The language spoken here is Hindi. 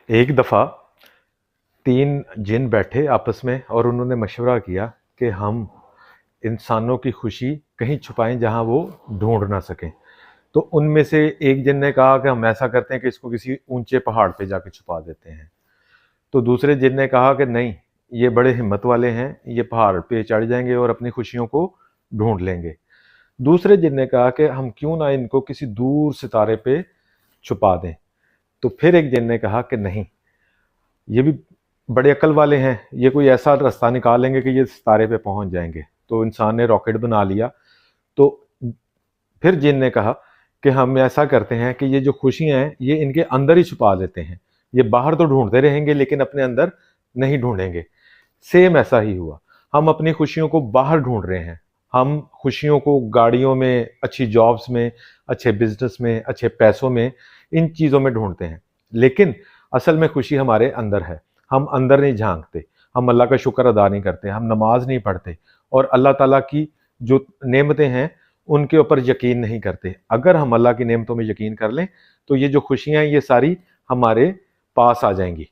एक दफ़ा 3 जिन बैठे आपस में और उन्होंने मशवरा किया कि हम इंसानों की खुशी कहीं छुपाएं जहां वो ढूंढ ना सकें। तो उनमें से एक जिन ने कहा कि हम ऐसा करते हैं कि इसको किसी ऊंचे पहाड़ पे जाके छुपा देते हैं। तो दूसरे जिन ने कहा कि नहीं, ये बड़े हिम्मत वाले हैं, ये पहाड़ पे चढ़ जाएंगे और अपनी खुशियों को ढूंढ लेंगे। दूसरे जिन ने कहा कि हम क्यों ना इनको किसी दूर सितारे पे छुपा दें। तो फिर एक जिन ने कहा कि नहीं, ये भी बड़े अक्ल वाले हैं, ये कोई ऐसा रास्ता निकालेंगे कि ये सितारे पे पहुंच जाएंगे। तो इंसान ने रॉकेट बना लिया। तो फिर जिन ने कहा कि हम ऐसा करते हैं कि ये जो खुशियां हैं ये इनके अंदर ही छुपा देते हैं, ये बाहर तो ढूंढते रहेंगे लेकिन अपने अंदर नहीं ढूंढेंगे। सेम ऐसा ही हुआ, हम अपनी खुशियों को बाहर ढूंढ रहे हैं। हम खुशियों को गाड़ियों में, अच्छी जॉब्स में, अच्छे बिजनेस में, अच्छे पैसों में, इन चीज़ों में ढूंढते हैं। लेकिन असल में खुशी हमारे अंदर है। हम अंदर नहीं झांकते, हम अल्लाह का शुक्र अदा नहीं करते, हम नमाज नहीं पढ़ते और अल्लाह ताला की जो नेमतें हैं उनके ऊपर यकीन नहीं करते। अगर हम अल्लाह की नेमतों में यकीन कर लें तो ये जो खुशियां हैं ये सारी हमारे पास आ जाएंगी।